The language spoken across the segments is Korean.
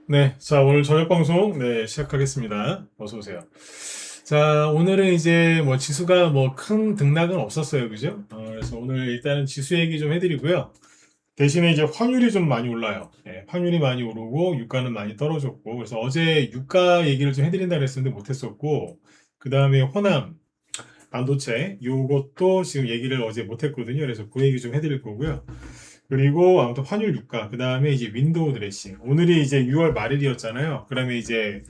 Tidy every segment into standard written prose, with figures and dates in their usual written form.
네, 자, 오늘 저녁 방송, 네, 시작하겠습니다. 어서 오세요. 자, 오늘은 이제 뭐 지수가 뭐 큰 등락은 없었어요. 그죠? 그래서 오늘 일단은 지수 얘기 좀 해드리고요. 대신에 이제 환율이 좀 많이 올라요. 네, 환율이 많이 오르고 유가는 많이 떨어졌고, 그래서 어제 유가 얘기를 좀 해드린다 그랬었는데 못했었고, 그 다음에 호남, 반도체, 요것도 지금 얘기를 어제 못했거든요. 그래서 그 얘기 좀 해드릴 거고요. 그리고 아무튼 환율 유가, 그 다음에 이제 윈도우 드레싱. 오늘이 이제 6월 말일이었잖아요. 그러면 이제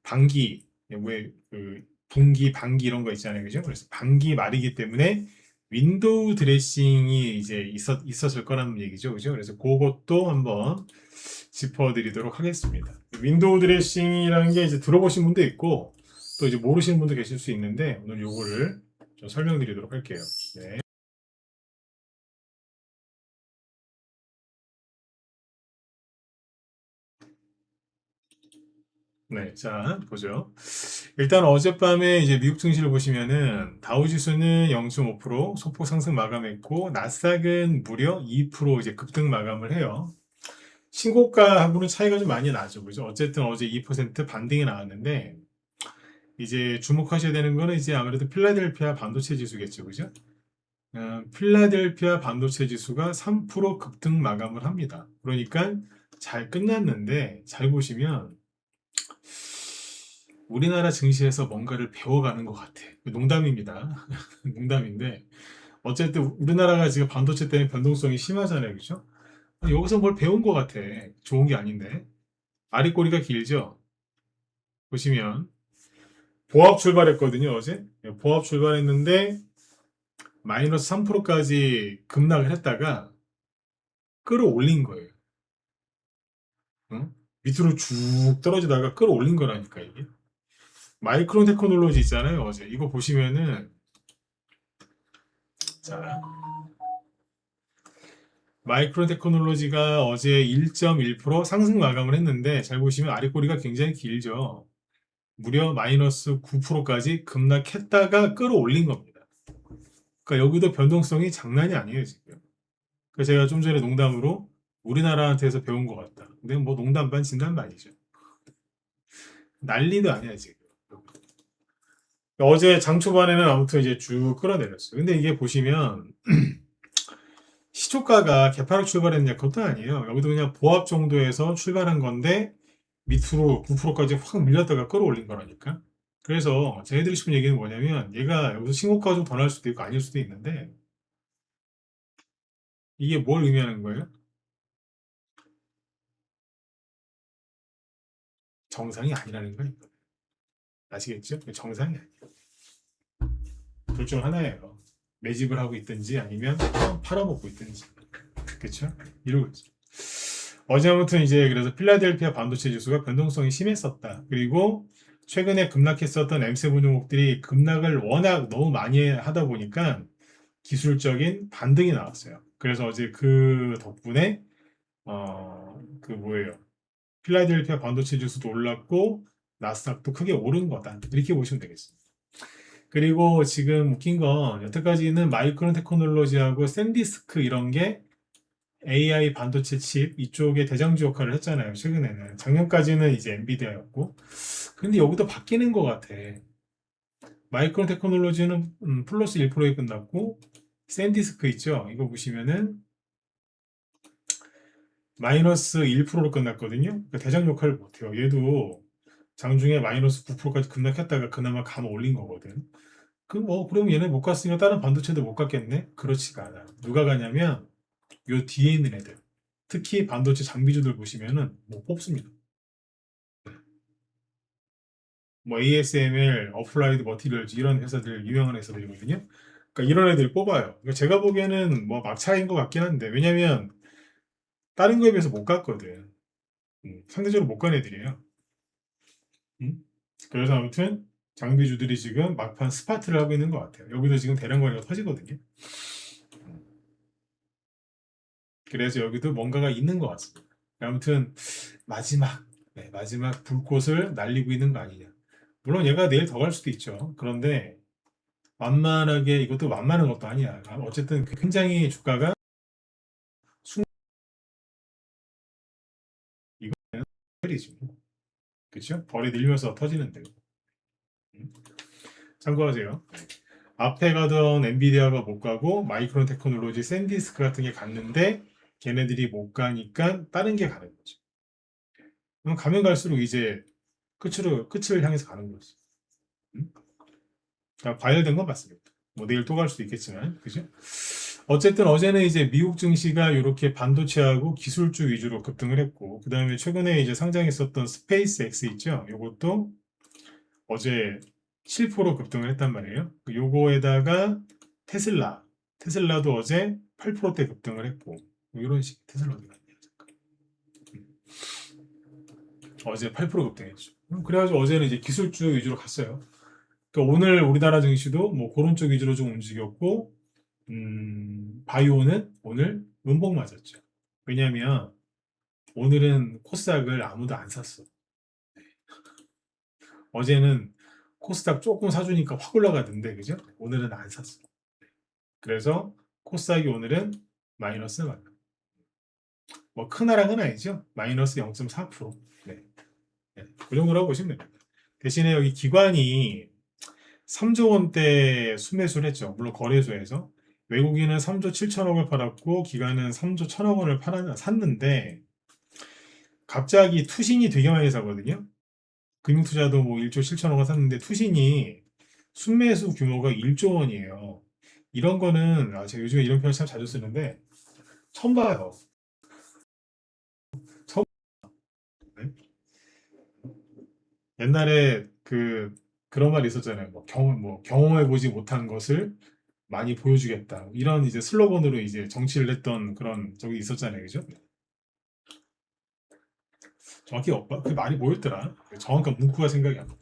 반기, 그 분기, 반기 이런 거 있잖아요. 그죠? 그래서 반기 말이기 때문에 윈도우 드레싱이 이제 있었을 거라는 얘기죠. 그죠? 그래서 그것도 한번 짚어드리도록 하겠습니다. 윈도우 드레싱이라는 게 이제 들어보신 분도 있고 또 이제 모르시는 분도 계실 수 있는데 오늘 요거를 좀 설명드리도록 할게요. 네. 네, 자, 보죠. 일단 어젯밤에 이제 미국 증시를 보시면은 다우지수는 0.5% 소폭 상승 마감했고 나스닥은 무려 2% 이제 급등 마감을 해요. 신고가하고는 차이가 좀 많이 나죠. 그죠? 어쨌든 어제 2% 반등이 나왔는데 이제 주목하셔야 되는 거는 이제 아무래도 필라델피아 반도체 지수겠죠. 그죠? 필라델피아 반도체 지수가 3% 급등 마감을 합니다. 그러니까 잘 끝났는데 잘 보시면 우리나라 증시에서 뭔가를 배워가는 것 같아. 농담입니다. 농담인데 어쨌든 우리나라가 지금 반도체 때문에 변동성이 심하잖아요, 그죠? 여기서 뭘 배운 것 같아. 좋은 게 아닌데. 아리꼬리가 길죠. 보시면 보합 출발했거든요, 어제. 보합 출발했는데 마이너스 3%까지 급락을 했다가 끌어올린 거예요. 응? 밑으로 쭉 떨어지다가 끌어올린 거라니까 이게. 마이크론 테크놀로지 있잖아요, 어제. 이거 보시면은 자, 마이크론 테크놀로지가 어제 1.1% 상승 마감을 했는데 잘 보시면 아랫꼬리가 굉장히 길죠. 무려 마이너스 9%까지 급락했다가 끌어올린 겁니다. 그러니까 여기도 변동성이 장난이 아니에요, 지금. 그래서 제가 좀 전에 농담으로 우리나라한테서 배운 것 같다. 근데 뭐 농담 반 진담 반이죠. 난리도 아니야, 지금. 어제 장 초반에는 아무튼 이제 쭉 끌어내렸어요. 근데 이게 보시면 시초가가 개파락 출발했냐 그것도 아니에요. 여기도 그냥 보합 정도에서 출발한 건데 밑으로 9%까지 확 밀렸다가 끌어올린 거라니까. 그래서 제가 해드리고 싶은 얘기는 뭐냐면 얘가 여기서 신고가가 좀 더 날 수도 있고 아닐 수도 있는데 이게 뭘 의미하는 거예요? 정상이 아니라는 거예요. 아시겠죠? 정상이 아니에요. 둘 중 하나예요. 매집을 하고 있든지 아니면 팔아먹고 있든지. 그렇죠? 이러고 있죠. 어제 아무튼 이제 그래서 필라델피아 반도체 지수가 변동성이 심했었다. 그리고 최근에 급락했었던 M7 종목들이 급락을 워낙 너무 많이 하다 보니까 기술적인 반등이 나왔어요. 그래서 어제 그 덕분에 그 뭐예요? 필라델피아 반도체 지수도 올랐고 나스닥도 크게 오른 거다. 이렇게 보시면 되겠습니다. 그리고 지금 웃긴 건 여태까지는 마이크론 테크놀로지하고 샌디스크 이런 게 AI 반도체 칩 이쪽에 대장주 역할을 했잖아요. 최근에는. 작년까지는 이제 엔비디아였고. 근데 여기도 바뀌는 것 같아. 마이크론 테크놀로지는 플러스 1%에 끝났고, 샌디스크 있죠? 이거 보시면은 마이너스 1%로 끝났거든요. 그러니까 대장 역할을 못해요. 얘도 장중에 마이너스 9%까지 급락했다가 그나마 감 올린 거거든. 그럼 얘네 못 갔으니까 다른 반도체도 못 갔겠네? 그렇지가 않아. 누가 가냐면 요 뒤에 있는 애들. 특히 반도체 장비주들 보시면은 못 뽑습니다. 뭐 ASML, 어플라이드 머티리얼즈 이런 회사들 유명한 회사들이거든요. 그러니까 이런 애들 뽑아요. 그러니까 제가 보기에는 뭐 막차인 것 같긴 한데 왜냐면 다른 거에 비해서 못 갔거든. 상대적으로 못 간 애들이에요. 음? 그래서 아무튼 장비주들이 지금 막판 스파트를 하고 있는 것 같아요. 여기도 지금 대량 거래가 터지거든요. 그래서 여기도 뭔가가 있는 것 같습니다. 아무튼 마지막 마지막 불꽃을 날리고 있는 거 아니냐. 물론 얘가 내일 더 갈 수도 있죠. 그런데 만만하게 이것도 만만한 것도 아니야. 어쨌든 굉장히 주가가 애플이지. 그쵸? 벌이 늘면서 터지는데. 참고하세요. 앞에 가던 엔비디아가 못 가고 마이크론 테크놀로지, 샌디스크 같은 게 갔는데 걔네들이 못 가니까 다른 게 가는 거죠. 그럼 가면 갈수록 이제 끝을 향해서 가는 거죠. 그러니까 과열된 건 맞습니다. 뭐 내일 또 갈 수도 있겠지만, 그죠? 어쨌든 어제는 이제 미국 증시가 이렇게 반도체하고 기술주 위주로 급등을 했고, 그 다음에 최근에 이제 상장했었던 스페이스 X 있죠? 요것도 어제 7% 급등을 했단 말이에요. 요거에다가 테슬라도 어제 8%대 급등을 했고, 뭐 이런 식, 테슬라 어디 갔냐, 잠깐. 어제 8% 급등했죠. 그래가지고 어제는 이제 기술주 위주로 갔어요. 그러니까 오늘 우리나라 증시도 뭐 그런 쪽 위주로 좀 움직였고, 바이오는 오늘 음봉 맞았죠. 왜냐면 오늘은 코스닥을 아무도 안 샀어. 어제는 코스닥 조금 사주니까 확 올라가던데, 그죠? 오늘은 안 샀어. 그래서 코스닥이 오늘은 마이너스 맞뭐 큰 하락은 아니죠. 마이너스 0.4%. 네. 네. 그 정도라고 보시면 됩니다. 대신에 여기 기관이 3조 원대 수매수를 했죠. 물론 거래소에서. 외국인은 3조 7천억을 팔았고 기관은 3조 1천억 원을 샀는데 갑자기 투신이 되게 많이 사거든요. 금융투자도 뭐 1조 7천억 원 샀는데 투신이 순매수 규모가 1조 원이에요. 이런 거는 제가 요즘에 이런 표현 참 자주 쓰는데 처음 봐요. 처음. 네? 옛날에 그런 말이 있었잖아요. 뭐 경험해 보지 못한 것을 많이 보여주겠다. 이런 이제 슬로건으로 이제 정치를 했던 그런 적이 있었잖아요. 그죠? 정확히 그 말이 뭐였더라? 정확한 문구가 생각이 안 나.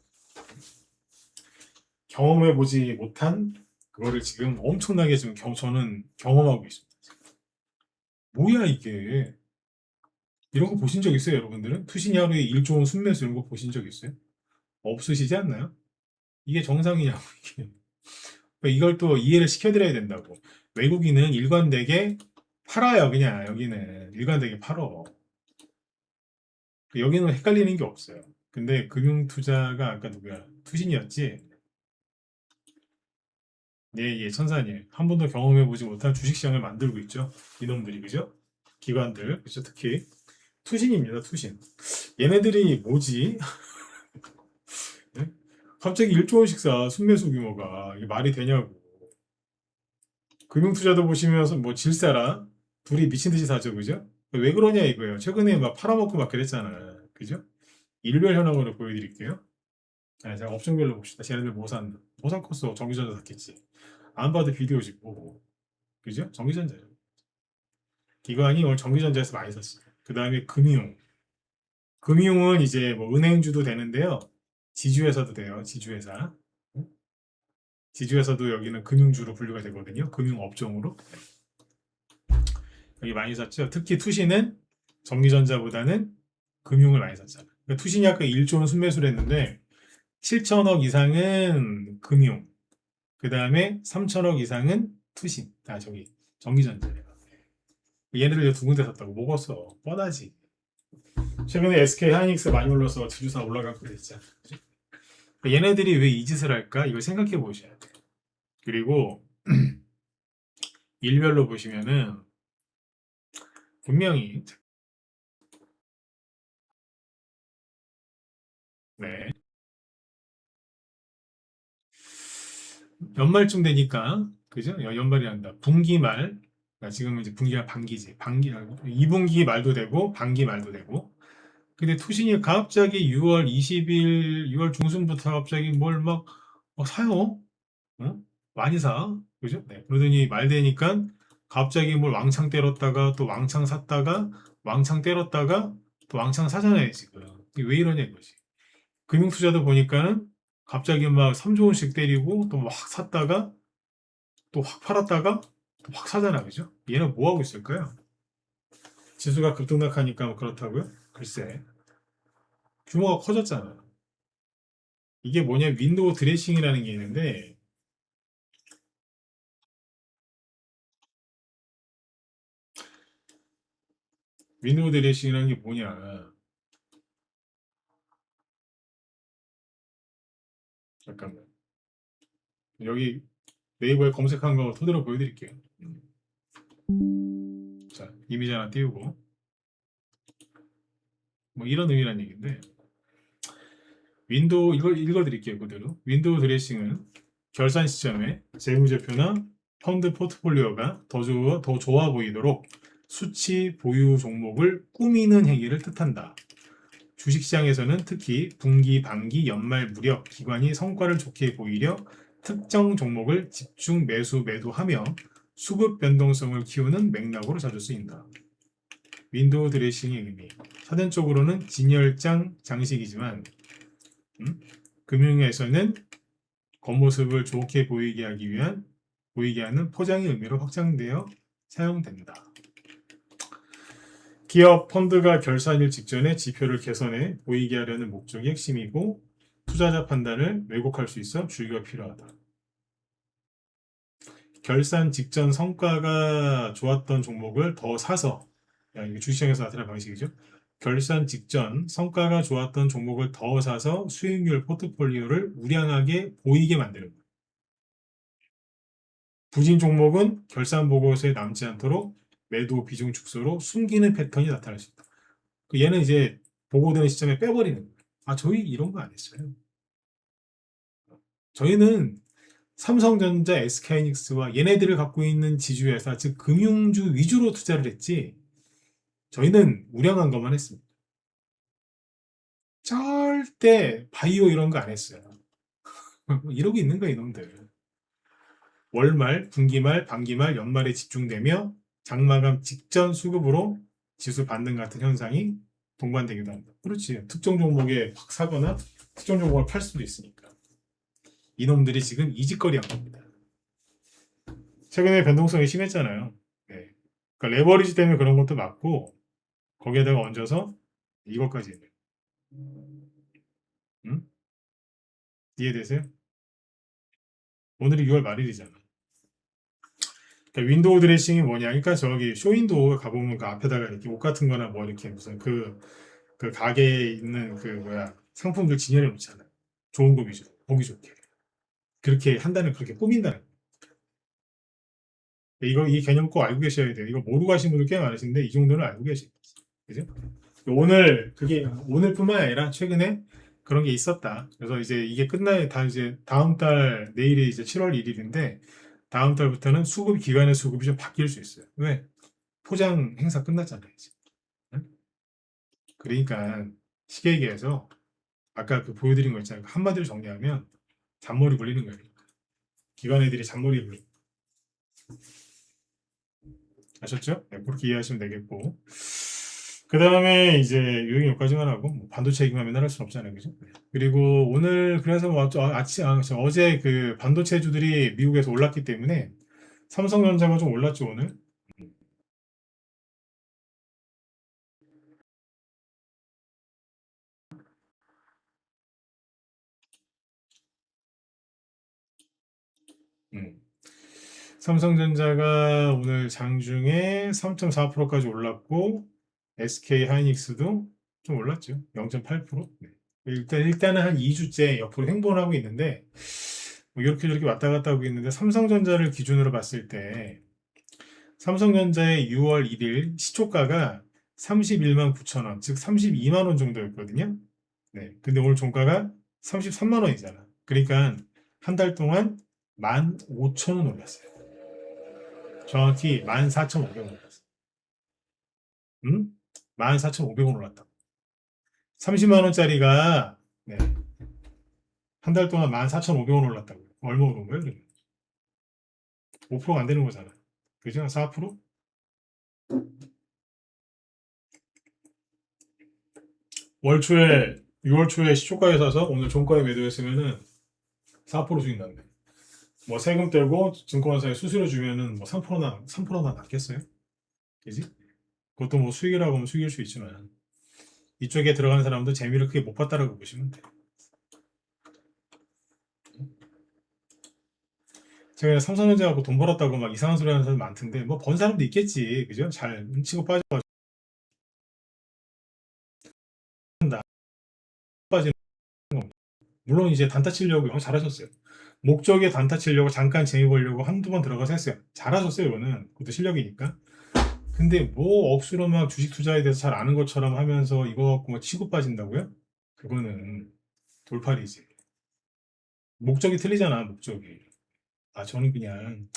경험해 보지 못한 그거를 지금 엄청나게 지금 저는 경험하고 있습니다. 뭐야 이게? 이런 거 보신 적 있어요, 여러분들은? 투신이 하루에 1조 원 순매수 이런 거 보신 적 있어요? 없으시지 않나요? 이게 정상이냐고 이게. 그러니까 이걸 또 이해를 시켜드려야 된다고. 외국인은 일관되게 팔아요, 그냥 여기는 일관되게 팔어. 여기는 헷갈리는 게 없어요. 근데 금융투자가 아까 누구야? 투신이었지? 예, 예, 천사님. 한 번도 경험해보지 못한 주식시장을 만들고 있죠. 이놈들이, 그죠? 기관들, 그죠? 특히. 투신입니다, 투신. 얘네들이 뭐지? 네? 갑자기 1조 원씩 사, 순매수 규모가. 이게 말이 되냐고. 금융투자도 보시면 뭐 질사라 둘이 미친 듯이 사죠, 그죠? 왜 그러냐 이거예요. 최근에 막 팔아먹고 막 그랬잖아, 그죠? 일별 현황으로 보여드릴게요. 자, 업종별로 봅시다. 쟤네들 뭐 샀나? 뭐 샀겠어? 전기전자 샀겠지. 안 봐도 비디오지 뭐, 그죠? 전기전자죠. 기관이 오늘 전기전자에서 많이 샀어요. 그 다음에 금융. 금융은 이제 뭐 은행주도 되는데요. 지주회사도 돼요. 지주회사. 지주회사도 여기는 금융주로 분류가 되거든요. 금융업종으로. 여기 많이 샀죠. 특히 투신은 전기전자보다는 금융을 많이 샀잖아. 그러니까 투신이 아까 1조 원 순매수를 했는데 7천억 이상은 금융, 그 다음에 3천억 이상은 투신. 저기 전기전자예요. 얘네들 두 군데 샀다고 먹었어. 뻔하지. 최근에 SK 하이닉스 많이 올라서 주주사 올라가고 그랬잖아. 그러니까 얘네들이 왜 이 짓을 할까? 이걸 생각해 보셔야 돼. 그리고 일별로 보시면은 분명히 네. 연말쯤 되니까 그죠? 연말이란다. 분기 말. 그러니까 지금은 이제 분기가 반기지. 2분기 말도 되고 반기 말도 되고. 근데 투신이 갑자기 6월 20일, 6월 중순부터 갑자기 뭘 막 사요. 어? 많이 사. 그죠? 네. 그러더니 말 되니까 갑자기 뭘 왕창 때렸다가 또 왕창 샀다가 왕창 때렸다가 또 왕창 사잖아요, 지금. 이게 왜 이러냐 이거지. 금융투자도 보니까는 갑자기 막 3조 원씩 때리고 또 막 샀다가 또 확 팔았다가 또 확 사잖아, 그죠? 얘는 뭐 하고 있을까요? 지수가 급등락하니까 뭐 그렇다고요? 글쎄, 규모가 커졌잖아. 이게 뭐냐, 윈도우 드레싱이라는 게 있는데, 윈도우 드레싱이라는 게 뭐냐. 잠깐만. 여기 네이버에 검색한 거 토대로 보여드릴게요. 자, 이미지 하나 띄우고 뭐 이런 의미란 얘기인데 윈도우 이걸 읽어드릴게요. 그대로 윈도우 드레싱은 결산 시점에 재무제표나 펀드 포트폴리오가 더 좋아 보이도록 수치 보유 종목을 꾸미는 행위를 뜻한다. 주식시장에서는 특히 분기, 반기, 연말 무렵 기관이 성과를 좋게 보이려 특정 종목을 집중 매수, 매도하며 수급 변동성을 키우는 맥락으로 자주 쓰인다. 윈도우 드레싱의 의미. 사전적으로는 진열장 장식이지만 금융에서는 겉모습을 좋게 보이게 하는 포장의 의미로 확장되어 사용된다. 기업 펀드가 결산일 직전에 지표를 개선해 보이게 하려는 목적이 핵심이고 투자자 판단을 왜곡할 수 있어 주의가 필요하다. 결산 직전 성과가 좋았던 종목을 더 사서 이게 주식시장에서 나타나는 방식이죠. 결산 직전 성과가 좋았던 종목을 더 사서 수익률 포트폴리오를 우량하게 보이게 만드는 거예요. 부진 종목은 결산 보고서에 남지 않도록 매도 비중 축소로 숨기는 패턴이 나타날 수 있다. 얘는 이제 보고되는 시점에 빼버리는 거예요. 아, 저희 이런 거 안 했어요. 저희는 삼성전자, SK하이닉스와 얘네들을 갖고 있는 지주회사, 즉 금융주 위주로 투자를 했지 저희는 우량한 것만 했습니다. 절대 바이오 이런 거 안 했어요. 이러고 있는 거야 이놈들. 월말, 분기말, 반기말, 연말에 집중되며 장마감 직전 수급으로 지수 반등 같은 현상이 동반되기도 한다. 그렇지. 특정 종목에 확 사거나 특정 종목을 팔 수도 있으니까. 이놈들이 지금 이직거리 한 겁니다. 최근에 변동성이 심했잖아요. 네. 그러니까 레버리지 때문에 그런 것도 맞고 거기에다가 얹어서 이것까지 있네. 응? 이해되세요? 오늘이 6월 말일이잖아. 그러니까 윈도우 드레싱이 뭐냐? 그러니까 저기 쇼윈도우 가보면 그 앞에다가 이렇게 옷 같은 거나 뭐 이렇게 무슨 그 가게에 있는 그 뭐야 상품들 진열해 놓잖아요. 좋은 거 위주로 보기 좋게 그렇게 한다는 그렇게 꾸민다는 거예요. 이거 이 개념 꼭 알고 계셔야 돼요. 이거 모르고 하신 분들 꽤 많으신데 이 정도는 알고 계시죠. 그죠? 오늘 그게 오늘뿐만 아니라 최근에 그런 게 있었다. 그래서 이제 이게 끝나야 다 이제 다음 달 내일이 이제 7월 1일인데 다음 달부터는 수급 기간의 수급이 좀 바뀔 수 있어요. 왜? 포장 행사 끝났잖아요. 이제. 응? 그러니까 쉽게 얘기해서 아까 그 보여드린 거 있잖아요. 한마디로 정리하면 잔머리 굴리는 거예요. 기관 애들이 잔머리 굴리는 아셨죠? 네, 그렇게 이해하시면 되겠고 그 다음에 이제 요인 여기까지만 하고 뭐 반도체 얘기만 맨날 할 수는 없잖아요, 그죠? 그리고 오늘 그래서 뭐 어제 그 반도체주들이 미국에서 올랐기 때문에 삼성전자가 좀 올랐죠 오늘. 음. 삼성전자가 오늘 장중에 3.4%까지 올랐고 SK 하이닉스도 좀 올랐죠. 0.8%. 네. 일단은 한 2주째 옆으로 횡보를 하고 있는데 뭐 이렇게 저렇게 왔다 갔다 하고 있는데 삼성전자를 기준으로 봤을 때 삼성전자의 6월 1일 시초가가 31만 9천 원, 즉 32만 원 정도였거든요. 네. 근데 오늘 종가가 33만 원이잖아. 그러니까 한 달 동안 15,000원 올랐어요. 정확히 14,500원 올랐어요. 응? 14,500원 올랐다. 30만 원짜리가 네. 한 달 동안 14,500원 올랐다고. 얼마 오른 거예요? 그러면? 5%가 안 되는 거잖아. 그죠? 4%? 월 초에 6월 초에 시초가에 사서 오늘 종가에 매도했으면은 4% 수익 났네. 뭐 세금 떼고 증권사에 수수료 주면은 뭐 3%나 낫겠어요? 그지? 그것도 뭐 수익이라고 하면 수익일 수 있지만 이쪽에 들어가는 사람도 재미를 크게 못 봤다라고 보시면 돼. 제가 삼성전자 갖고 돈 벌었다고 막 이상한 소리 하는 사람 많던데 뭐 번 사람도 있겠지, 그죠? 잘 치고 빠진다. 빠지는 거. 물론 이제 단타 치려고 잘하셨어요. 목적에 단타 치려고 잠깐 재미 보려고 한두 번 들어가서 했어요. 잘하셨어요, 이거는. 그것도 실력이니까. 근데 뭐 억수로 막 주식 투자에 대해서 잘 아는 것처럼 하면서 이거 갖고 막 치고 빠진다고요? 그거는 돌팔이지. 목적이 틀리잖아, 목적이. 아, 저는 그냥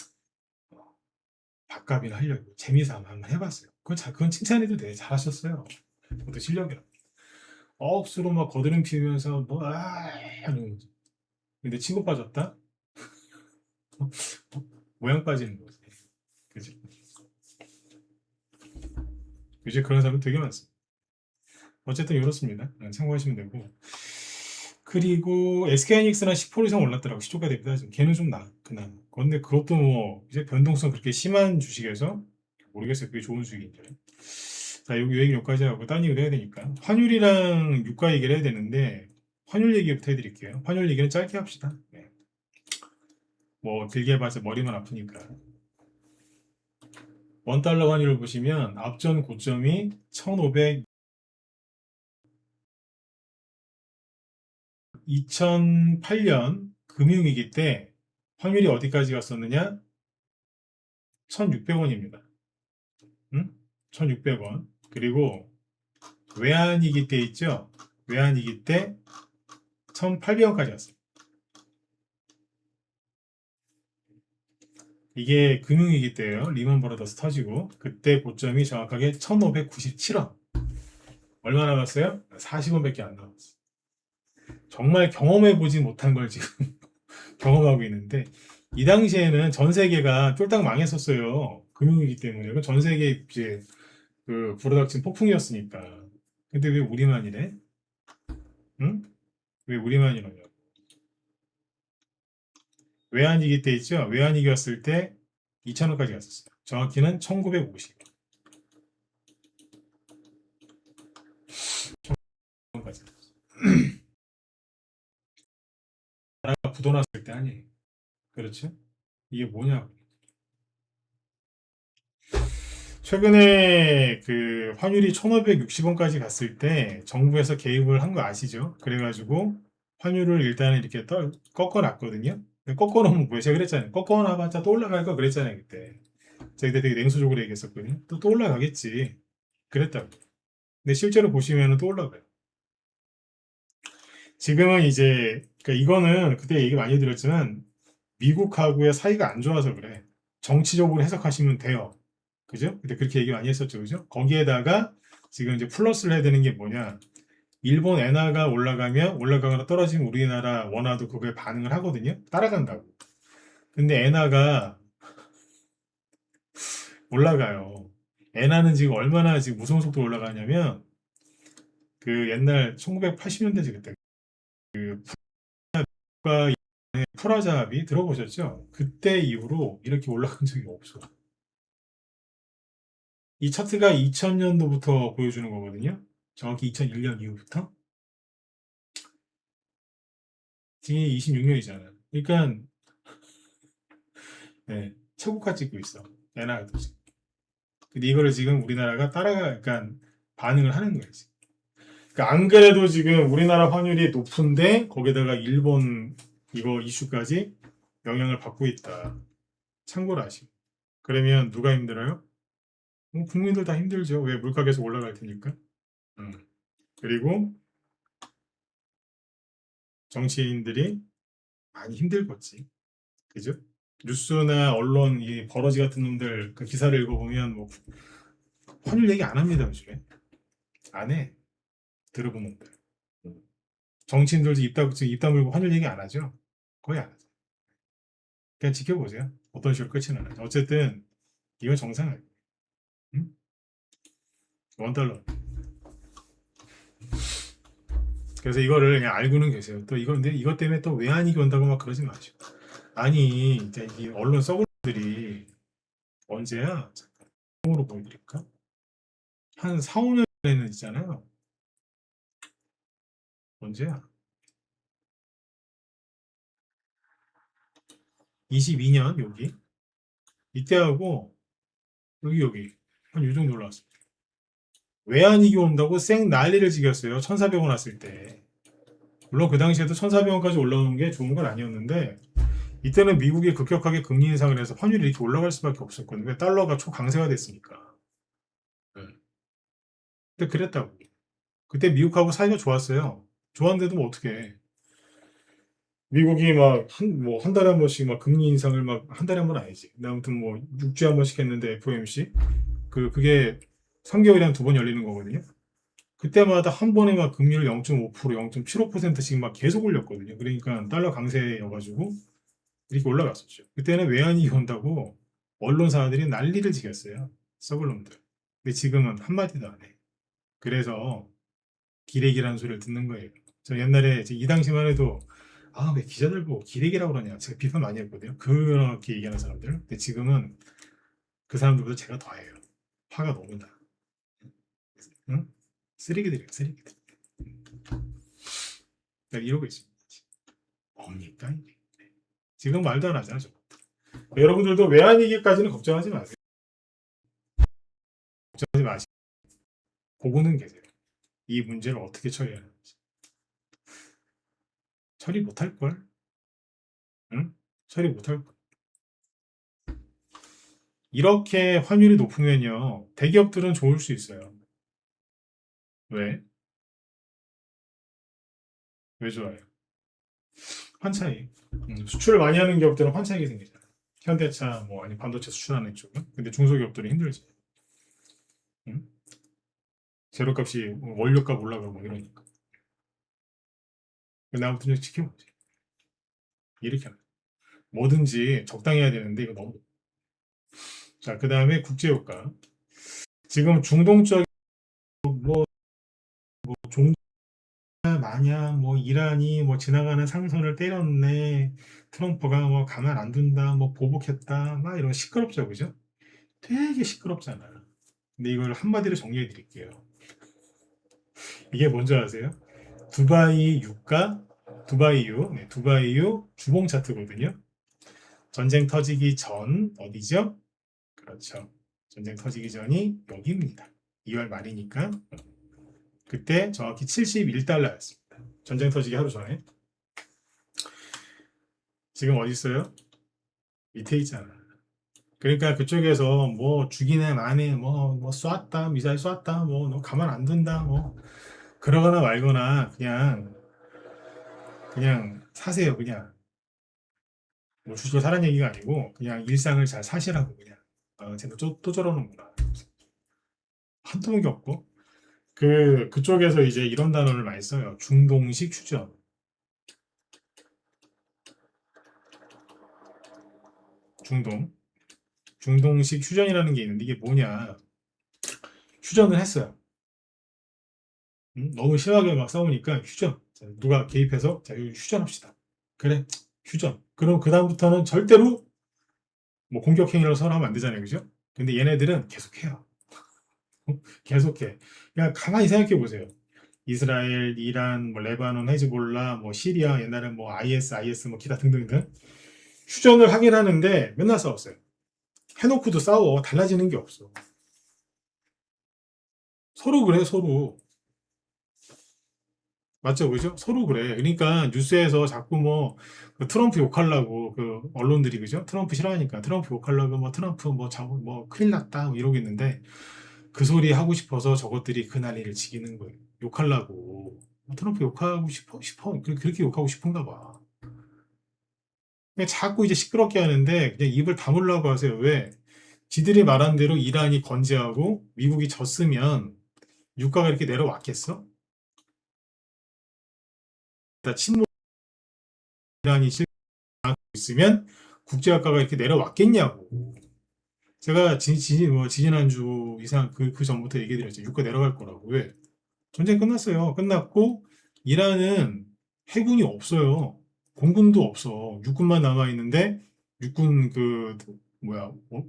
밥값이나 하려고 재미삼아 한번 해봤어요. 그건 칭찬해도 돼. 잘하셨어요. 그것도 실력이라. 억수로 막 거드름 피우면서 하는 거지. 근데 친구 빠졌다? 모양 빠지는 거지. 그지? 요즘 그런 사람 되게 많습니다. 어쨌든 이렇습니다. 참고하시면 되고. 그리고 SK하이닉스는 10% 이상 올랐더라고. 시초가 대비다. 지금 걔는 좀 나. 그나마. 근데 그것도 뭐 이제 변동성 그렇게 심한 주식에서 모르겠어요. 그게 좋은 수익인지. 자, 여기 얘기 여기까지 하고 딴 얘기를 해야 되니까. 환율이랑 유가 얘기를 해야 되는데 환율 얘기부터 해드릴게요. 환율 얘기는 짧게 합시다. 네. 뭐 길게 해봐서 머리만 아프니까. 원달러 환율을 보시면 앞전 고점이 1500 2008년 금융위기 때 환율이 어디까지 갔었느냐? 1600원입니다. 응? 1600원. 그리고 외환위기 때 있죠? 외환위기 때 1800원까지 갔어요. 이게 금융위기 때예요. 리먼 브라더스 터지고 그때 고점이 정확하게 1597원. 얼마나 갔어요? 40원밖에 안 나왔어요. 정말 경험해보지 못한 걸 지금 경험하고 있는데 이 당시에는 전 세계가 쫄딱 망했었어요. 금융위기 때문에. 그건 전 세계 이제 그 불어닥친 폭풍이었으니까. 근데 왜 우리만 이래? 응? 왜 우리만 이러냐고. 외환위기 때 있죠? 외환위기였을 때 2,000원까지 갔었어요. 정확히는 1950원까지. 나라가 부도났을 때 아니에요. 그렇죠? 이게 뭐냐고. 최근에 그 환율이 1,560원까지 갔을 때 정부에서 개입을 한 거 아시죠? 그래가지고 환율을 일단은 이렇게 꺾어놨거든요. 꺾어놓으면 뭐야? 제가 그랬잖아요. 꺾어놔봤자 또 올라갈 거 그랬잖아요, 그때. 제가 그때 되게 냉소적으로 얘기했었거든요. 또 올라가겠지. 그랬다고. 근데 실제로 보시면 또 올라가요. 지금은 이제, 그러니까 이거는 그때 얘기 많이 드렸지만 미국하고의 사이가 안 좋아서 그래. 정치적으로 해석하시면 돼요. 그죠? 근데 그렇게 얘기 많이 했었죠. 그죠? 거기에다가 지금 이제 플러스를 해야 되는 게 뭐냐. 일본 엔화가 올라가면 올라가거나 떨어지면 우리나라 원화도 그거에 반응을 하거든요. 따라간다고. 근데 엔화가 올라가요. 엔화는 지금 얼마나 지금 무서운 속도로 올라가냐면 그 옛날 1980년대지 그때 그 국가 프라자합이 들어보셨죠? 그때 이후로 이렇게 올라간 적이 없어. 이 차트가 2000년도부터 보여주는 거거든요. 정확히 2001년 이후부터. 지금 26년이잖아요. 그러니까 네, 최고가 찍고 있어. 엔화도 지금. 근데 이거를 지금 우리나라가 그러니까 반응을 하는 거예요. 지금. 그러니까 안 그래도 지금 우리나라 환율이 높은데 거기다가 일본 이거 이슈까지 영향을 받고 있다. 참고로 아시고. 그러면 누가 힘들어요? 국민들 다 힘들죠. 왜 물가 계속 올라갈 테니까. 그리고 정치인들이 많이 힘들겠지. 그죠? 뉴스나 언론 이 버러지 같은 놈들 그 기사를 읽어보면 뭐 환율 얘기 안 합니다. 요즘에 안 해. 들어본 놈들. 정치인들도 입 다물고 환율 얘기 안 하죠. 거의 안 하죠. 그냥 지켜보세요. 어떤 식으로 끝이 나는지. 어쨌든 이건 정상 아니에요. 응? $1. 그래서 이거를 그냥 알고는 계세요. 또 근데 이것 때문에 또 외환위기 온다고 막 그러지 마시고. 아니, 이제 이 언론 썩은들이 언제야? 잠깐으로 보여드릴까? 한 4, 5년 전에는 있잖아요. 언제야? 22년 여기 이때하고 여기 한 요 정도 올라왔어요. 외환위기 온다고 쌩 난리를 지겼어요. 1,400원 왔을 때. 물론 그 당시에도 1,400원까지 올라오는 게 좋은 건 아니었는데 이때는 미국이 급격하게 금리 인상을 해서 환율이 이렇게 올라갈 수밖에 없었거든요. 왜? 달러가 초강세가 됐으니까. 네. 근데 그랬다고. 그때 미국하고 사이가 좋았어요. 좋았는데도 뭐 어떻게 미국이 막 한 달에 한 번씩 막 금리 인상을 막 한 달에 한 번 아니지. 근데 아무튼 뭐 6주에 한 번씩 했는데 FOMC 그게 3개월에 한 두 번 열리는 거거든요. 그때마다 한 번에 막 금리를 0.5%, 0.75%씩 막 계속 올렸거든요. 그러니까 달러 강세여가지고 이렇게 올라갔었죠. 그때는 외환이 온다고 언론사들이 난리를 지겼어요. 썩을 놈들. 근데 지금은 한마디도 안 해. 그래서 기레기라는 소리를 듣는 거예요. 저 옛날에 이 당시만 해도 왜 기자들 보고 기레기라고 그러냐. 제가 비판 많이 했거든요. 그렇게 얘기하는 사람들. 근데 지금은 그 사람들보다 제가 더해요. 화가 너무 나. 응? 쓰레기들이에요, 쓰레기들. 내가 이러고 있습니다. 뭡니까, 이게? 지금 말도 안 하잖아, 저. 여러분들도 외환위기까지는 걱정하지 마세요. 걱정하지 마시고, 보고는 계세요. 이 문제를 어떻게 처리하는지. 처리 못할걸? 응? 처리 못할걸? 이렇게 환율이 높으면요, 대기업들은 좋을 수 있어요. 왜? 왜 좋아요? 환차익. 수출을 많이 하는 기업들은 환차익이 생기잖아요. 현대차, 뭐, 아니, 반도체 수출하는 쪽은. 근데 중소기업들은 힘들지. 응? 재료값이, 원료값 올라가고 이러니까. 근데 아무튼 지켜보지. 이렇게 하는. 뭐든지 적당히 해야 되는데, 이거 너무. 자, 그 다음에 국제유가. 지금 중동 쪽, 뭐, 종 마냥 뭐 이란이 뭐 지나가는 상선을 때렸네. 트럼프가 뭐 가만 안 둔다. 뭐 보복했다. 막 이런 시끄럽죠, 그죠? 되게 시끄럽잖아. 근데 이걸 한마디로 정리해 드릴게요. 이게 뭔지 아세요? 두바이 유가, 두바이유, 네, 두바이유 주봉 차트거든요. 전쟁 터지기 전 어디죠? 그렇죠. 전쟁 터지기 전이 여기입니다. 2월 말이니까 그때 정확히 71달러였습니다. 전쟁 터지기 하루 전에. 지금 어디 있어요? 밑에 있잖아. 그러니까 그쪽에서 뭐 죽이네 마네 뭐 쐈다 미사일 쐈다 뭐 너 가만 안 둔다 뭐 그러거나 말거나 그냥 사세요. 그냥 뭐 주식을 사는 얘기가 아니고 그냥 일상을 잘 사시라고. 그냥 쟤는 또 저러는구나. 한두 번이 없고 그쪽에서 이제 이런 단어를 많이 써요. 중동식 휴전. 중동 중동식 휴전이라는 게 있는데 이게 뭐냐. 휴전을 했어요. 너무 심하게 막 싸우니까 휴전. 자, 누가 개입해서 자, 여기 휴전합시다. 그래, 휴전. 그럼 그 다음부터는 절대로 뭐 공격 행위를 서로 하면 안 되잖아요, 그죠? 근데 얘네들은 계속해요. 계속해. 그냥 가만히 생각해 보세요. 이스라엘, 이란, 뭐 레바논, 헤즈볼라, 뭐 시리아, 옛날에 뭐 IS 뭐 기타 등등등 휴전을 하긴 하는데 맨날 싸웠어요. 해놓고도 싸워. 달라지는 게 없어. 서로 그래, 서로. 맞죠, 그죠? 서로 그래. 그러니까 뉴스에서 자꾸 뭐그 트럼프 욕하려고 그 언론들이 그죠? 트럼프 싫어하니까 트럼프 욕하려고 뭐 트럼프 뭐 큰일 났다 뭐 이러고 있는데 그 소리 하고 싶어서 저것들이 그 난리를 지기는 거예요. 욕하려고. 트럼프 욕하고 싶어. 그렇게 욕하고 싶은가 봐. 그냥 자꾸 이제 시끄럽게 하는데 그냥 입을 다물라고 하세요. 왜? 지들이 말한 대로 이란이 건재하고 미국이 졌으면 유가가 이렇게 내려왔겠어? 다 침몰 이란이 있으면 국제유가가 이렇게 내려왔겠냐고. 제가 지지난주 이상 그 전부터 얘기드렸죠. 유가 내려갈 거라고. 왜? 전쟁 끝났어요. 끝났고 이란은 해군이 없어요. 공군도 없어. 육군만 남아 있는데 육군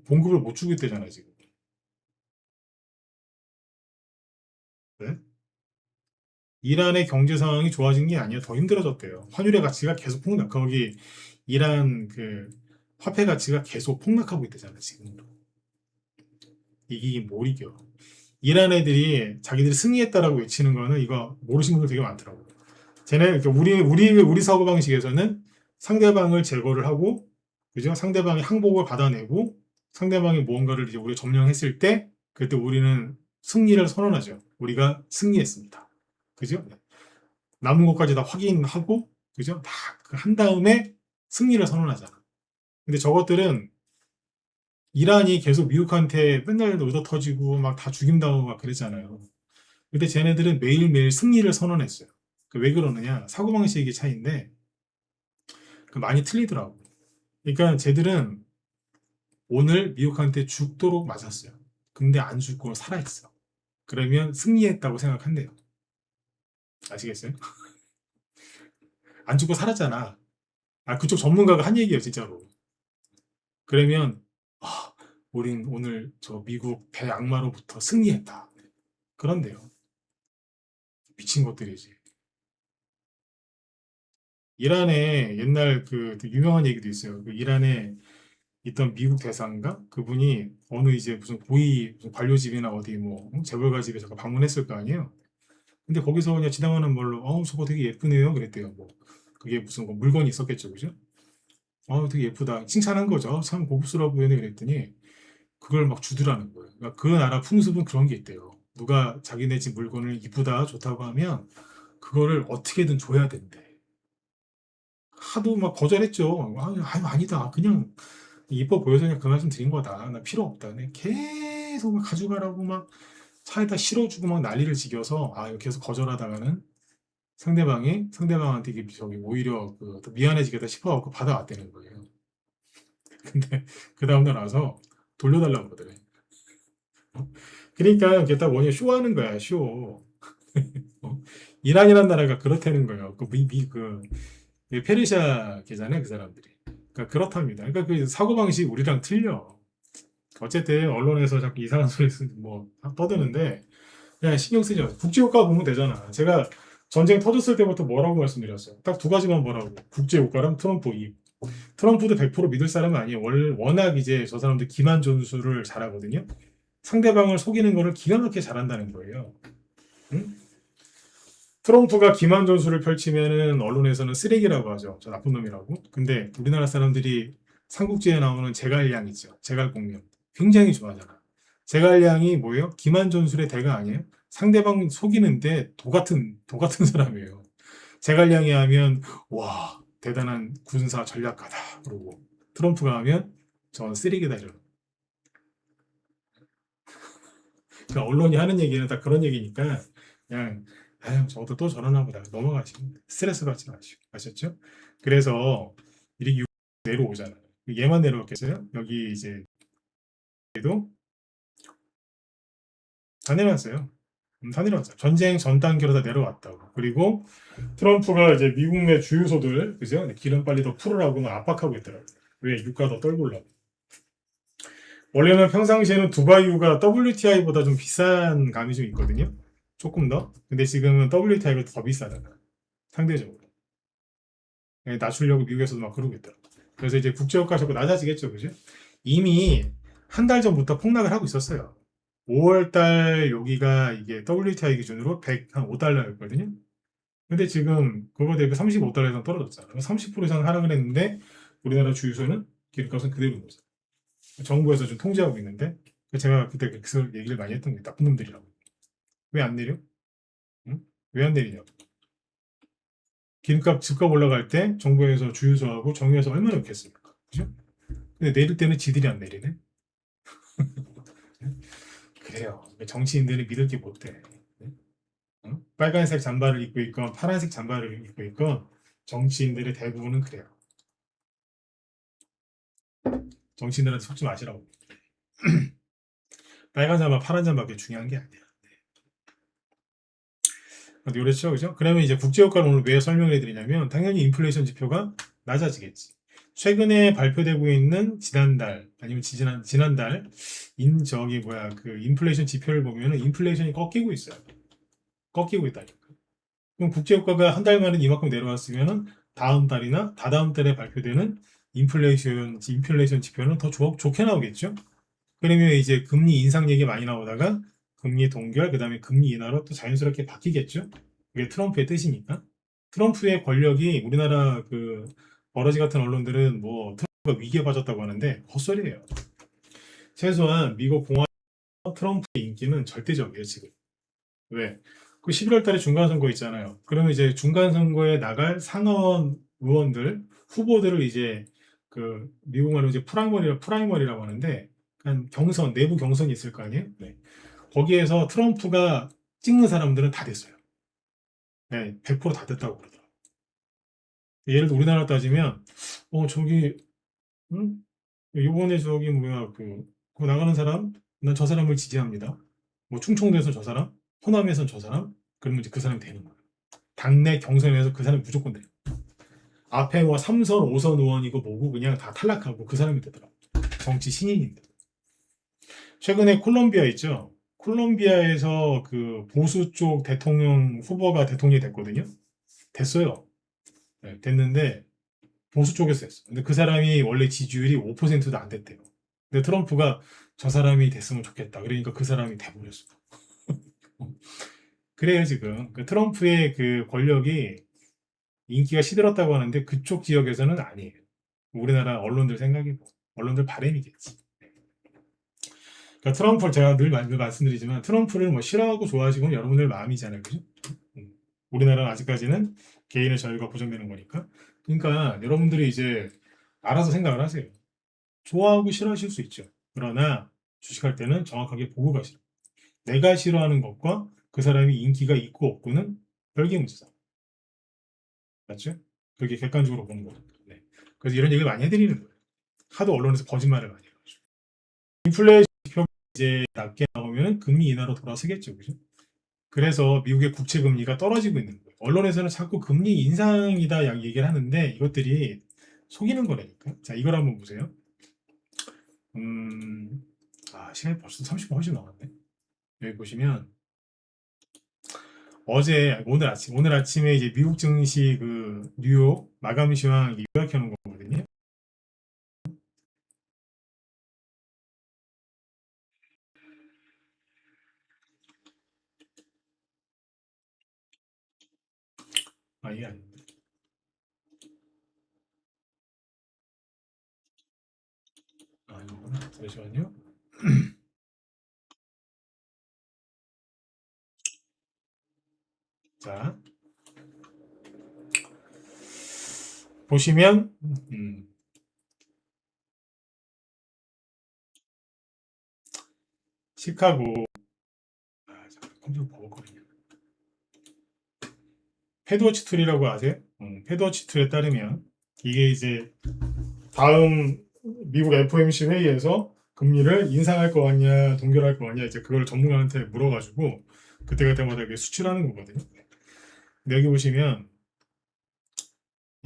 봉급을 못 주고 있대잖아 지금. 네? 이란의 경제 상황이 좋아진 게 아니야. 더 힘들어졌대요. 환율의 가치가 계속 거기 이란 화폐 가치가 계속 폭락하고 있대잖아 지금도. 이게 뭘 이겨. 이란 애들이 자기들이 승리했다라고 외치는 거는 이거 모르시는 분들 되게 많더라고요. 쟤네 그러니까 우리 사고 방식에서는 상대방을 제거를 하고, 그죠? 상대방이 항복을 받아내고 상대방이 무언가를 이제 우리가 점령했을 때 그때 우리는 승리를 선언하죠. 우리가 승리했습니다. 그죠? 남은 것까지 다 확인하고, 그죠? 다 한 다음에 승리를 선언하잖아. 근데 저것들은 이란이 계속 미국한테 맨날 얻어 터지고 막 다 죽임당하고 막 그랬잖아요. 근데 쟤네들은 매일매일 승리를 선언했어요. 왜 그러느냐? 사고방식의 차이인데 많이 틀리더라고. 그러니까 쟤들은 오늘 미국한테 죽도록 맞았어요. 근데 안 죽고 살아있어. 그러면 승리했다고 생각한대요. 아시겠어요? 안 죽고 살았잖아. 아, 그쪽 전문가가 한 얘기예요, 진짜로. 그러면 아, 우린 오늘 저 미국 대악마로부터 승리했다. 그런데요. 미친 것들이지. 이란에 옛날 그 유명한 얘기도 있어요. 그 이란에 있던 미국 대사인가? 그분이 어느 이제 무슨 고위 무슨 관료집이나 어디 뭐 재벌가 집에 잠깐 방문했을 거 아니에요. 근데 거기서 그냥 지나가는 말로 저거 되게 예쁘네요. 그랬대요. 뭐 그게 무슨 뭐 물건이 있었겠죠, 그죠? 되게 예쁘다. 칭찬한 거죠. 참 고급스러워 보이네 그랬더니 그걸 막 주더라는 거예요. 그러니까 그 나라 풍습은 그런 게 있대요. 누가 자기네 집 물건을 이쁘다 좋다고 하면 그거를 어떻게든 줘야 된대. 하도 막 거절했죠. 아니다. 그냥 이뻐 보여서 그냥 그 말씀 드린 거다. 나 필요 없다. 그냥 계속 막 가져가라고 막 차에다 실어주고 막 난리를 지겨서 이렇게 해서 거절하다가는 상대방한테 이게 저기 오히려 더 미안해지겠다 싶어갖고 받아왔다는 거예요. 근데 그 다음날 와서 돌려달라고 그러더래. 그러니까 이게 딱 뭐냐 쇼하는 거야 쇼. 어? 이란이란 나라가 그렇다는 거예요. 페르시아 계잖아요 그 사람들이. 그러니까 그렇답니다. 그러니까 그 사고 방식 우리랑 틀려. 어쨌든 언론에서 자꾸 이상한 소리 뭐 떠드는데 그냥 신경 쓰지 마세요. 국제효과 보면 되잖아. 제가 전쟁 터졌을 때부터 뭐라고 말씀드렸어요. 딱 두 가지만 보라고. 국제효과랑 트럼프 이. 트럼프도 100% 믿을 사람은 아니에요. 워낙 이제 저 사람들 기만 전술을 잘하거든요. 상대방을 속이는 거를 기가 막히게 잘한다는 거예요. 응? 트럼프가 기만 전술을 펼치면은 언론에서는 쓰레기라고 하죠. 저 나쁜 놈이라고. 근데 우리나라 사람들이 삼국지에 나오는 제갈량 있죠. 제갈공명. 굉장히 좋아하잖아. 제갈량이 뭐예요? 기만 전술의 대가 아니에요? 상대방 속이는데 도 같은 사람이에요. 제갈량이 하면 와 대단한 군사 전략가다 그러고 트럼프가 하면 저 쓰레기다 이러는. 그러니까 언론이 하는 얘기는 다 그런 얘기니까 그냥 저도 또 저러나 보다 넘어가시고 스트레스 받지 마시고 아셨죠? 그래서 이렇게 내려오잖아요. 얘만 내려왔겠어요? 여기 이제 얘도 다 내려왔어요. 다 내려왔어요. 전쟁 전 단계로 다 내려왔다고. 그리고 트럼프가 이제 미국 내 주유소들 그죠? 기름 빨리 더 풀으라고 막 압박하고 있더라고요. 왜 유가 더 떨구려고. 원래는 평상시에는 두바이유가 WTI보다 좀 비싼 감이 좀 있거든요. 조금 더. 근데 지금은 WTI가 더 비싸잖아. 상대적으로. 낮추려고 미국에서도 막 그러고 있더라고. 그래서 이제 국제유가 자꾸 낮아지겠죠. 그죠? 이미 한 달 전부터 폭락을 하고 있었어요. 5월달 여기가 이게 WTI 기준으로 105달러였거든요. 근데 지금 그거 대비 35달러 이상 떨어졌잖아요. 30% 이상 하락을 했는데 우리나라 주유소는 기름값은 그대로인 거죠. 정부에서 좀 통제하고 있는데 제가 그때 그 얘기를 많이 했던 게 나쁜 놈들이라고. 왜 안 내려? 응? 왜 안 내리냐고. 기름값 집값 올라갈 때 정부에서 주유소하고 정유에서 얼마나 욕했습니까? 그죠? 근데 내릴 때는 지들이 안 내리네. 그래요. 정치인들은 믿을 게 못 돼. 응? 빨간색 잠바를 입고 있건 파란색 잠바를 입고 있건 정치인들의 대부분은 그래요. 정치인들한테 속지 마시라고. 빨간 잠바, 파란 잠바 그게 중요한 게 아니야. 그렇죠, 그죠? 그러면 이제 국제효과를 오늘 왜 설명해 드리냐면 당연히 인플레이션 지표가 낮아지겠지. 최근에 발표되고 있는 지난달 아니면 지난달 그 인플레이션 지표를 보면은 인플레이션이 꺾이고 있어요. 꺾이고 있다니까. 그럼 국제효과가 한 달 만에 이만큼 내려왔으면은 다음 달이나 다다음 달에 발표되는 인플레이션 지표는 더 좋게 나오겠죠. 그러면 이제 금리 인상 얘기 많이 나오다가 금리 동결, 그 다음에 금리 인하로 또 자연스럽게 바뀌겠죠. 그게 트럼프의 뜻이니까. 트럼프의 권력이 우리나라 그 버러지 같은 언론들은 뭐 트럼프가 위기에 빠졌다고 하는데 헛소리예요. 최소한 미국 공화 트럼프의 인기는 절대적이에요 지금. 왜? 그 11월 달에 중간선거 있잖아요. 그러면 이제 중간선거에 나갈 상원 의원들, 후보들을 이제 그 미국 말로 이제 프라이머리라고 하는데, 한 경선, 내부 경선이 있을 거 아니에요? 네. 거기에서 트럼프가 찍는 사람들은 다 됐어요. 네, 100%다 됐다고 그러더라고요. 예를 들어 우리나라 따지면, 저기, 응? 요번에 저기 뭐야, 그 나가는 사람? 난 저 사람을 지지합니다. 뭐 충청도에서 저 사람? 호남에선 저 사람? 그러면 이제 그 사람이 되는 거예요. 당내 경선에서 그 사람이 무조건 돼요. 앞에 뭐 3선, 5선 의원이고 뭐고 그냥 다 탈락하고 그 사람이 되더라고요. 정치 신인인데. 최근에 콜롬비아 있죠? 콜롬비아에서 그 보수 쪽 대통령 후보가 대통령이 됐거든요. 됐어요. 네, 됐는데 보수 쪽에서 됐어. 근데 그 사람이 원래 지지율이 5%도 안 됐대요. 근데 트럼프가 저 사람이 됐으면 좋겠다. 그러니까 그 사람이 돼버렸어. 그래요, 지금. 그 트럼프의 그 권력이 인기가 시들었다고 하는데 그쪽 지역에서는 아니에요. 우리나라 언론들 생각이고, 언론들 바람이겠지. 그러니까 트럼프를 제가 늘 말씀드리지만 트럼프를 뭐 싫어하고 좋아하시고는 여러분들 마음이잖아요. 그죠? 우리나라는 아직까지는 개인의 자유가 보장되는 거니까. 그러니까 여러분들이 이제 알아서 생각을 하세요. 좋아하고 싫어하실 수 있죠. 그러나 주식할 때는 정확하게 보고 가시라. 내가 싫어하는 것과 그 사람이 인기가 있고 없고는 별개 문제다. 맞죠? 그게 객관적으로 보는 거거든요. 네. 그래서 이런 얘기를 많이 해드리는 거예요. 하도 언론에서 거짓말을 많이 해가지고. 인플레이션 지표 이제 낮게 나오면 금리 인하로 돌아서겠죠. 그죠? 그래서 미국의 국채 금리가 떨어지고 있는 거예요. 언론에서는 자꾸 금리 인상이다 얘기를 하는데 이것들이 속이는 거라니까. 자, 이걸 한번 보세요. 시간이 벌써 30분 훨씬 넘었네. 여기 보시면 오늘 아침에 이제 미국 증시 그 뉴욕 마감 시황 요약해 놓은 거거든요. 이게 아닌데. 이거구나. 잠시만요. 자, 보시면, 시카고, 잠깐 컴퓨터 버벅거리냐. 패드워치 툴이라고 아세요? 패드워치 툴에 따르면, 이게 이제 다음 미국 FOMC 회의에서 금리를 인상할 거 같냐, 동결할 거 같냐, 이제 그걸 전문가한테 물어가지고, 그때그때마다 이게 수출하는 거거든요. 근데 여기 보시면,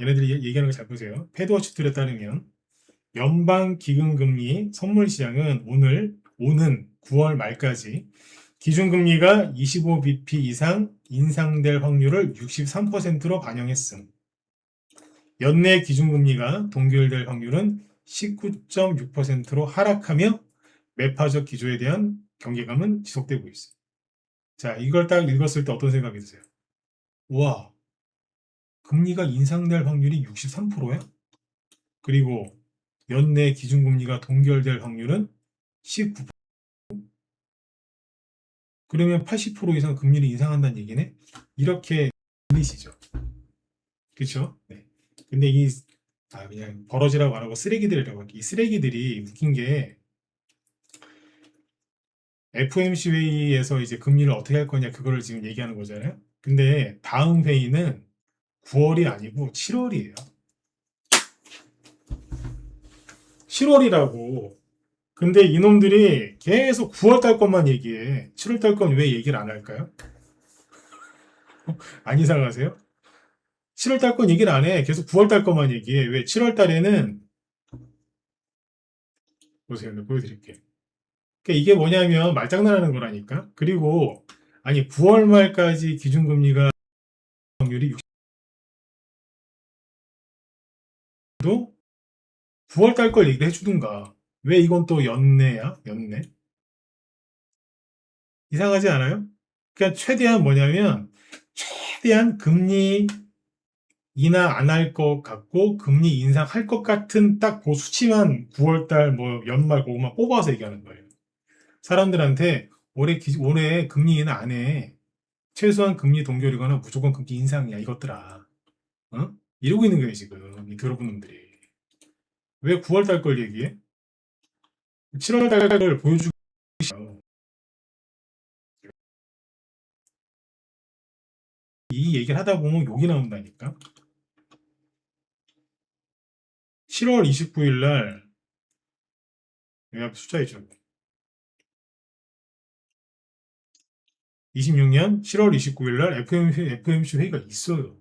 얘네들이 얘기하는 거 잘 보세요. 패드워치 툴에 따르면, 연방 기금금리 선물 시장은 오는 9월 말까지 기준금리가 25bp 이상 인상될 확률을 63%로 반영했음. 연내 기준금리가 동결될 확률은 19.6%로 하락하며 매파적 기조에 대한 경계감은 지속되고 있어요. 자, 이걸 딱 읽었을 때 어떤 생각이 드세요? 우와, 금리가 인상될 확률이 63%야? 그리고 연내 기준금리가 동결될 확률은 19%. 그러면 80% 이상 금리를 인상한다는 얘기네? 이렇게 들리시죠? 그쵸? 네. 근데 그냥 버러지라고 안 하고 쓰레기들이라고 할게. 이 쓰레기들이 웃긴 게 FOMC 회의에서 이제 금리를 어떻게 할 거냐 그거를 지금 얘기하는 거잖아요. 근데 다음 회의는 9월이 아니고 7월이에요. 7월이라고. 근데 이놈들이 계속 9월 달 것만 얘기해. 7월 달 건 왜 얘기를 안 할까요? 안 이상하세요? 7월 달 건 얘기를 안 해. 계속 9월 달 것만 얘기해. 왜? 7월 달에는 보세요. 내가 보여드릴게요. 그러니까 이게 뭐냐면 말장난하는 거라니까. 그리고 아니 9월 말까지 기준금리가 확률이 60도 9월 달 걸 얘기해 주든가. 왜 이건 또 연내야? 연내? 이상하지 않아요? 그러니까 최대한 뭐냐면 최대한 금리 인하 안 할 것 같고 금리 인상할 것 같은 딱 그 수치만 9월달 뭐 연말 그거만 뽑아서 얘기하는 거예요. 사람들한테 올해 금리 인하 안 해. 최소한 금리 동결이거나 무조건 금리 인상이야 이것들아. 어? 이러고 있는 거예요 지금 이 더러운 놈들이. 왜 9월달 걸 얘기해? 7월달 걸 보여주기 싫어. 이 얘기를 하다 보면 욕이 나온다니까. 7월 29일 날 내가 숫자 있죠. 26년 7월 29일 날 FOMC 회의가 있어요.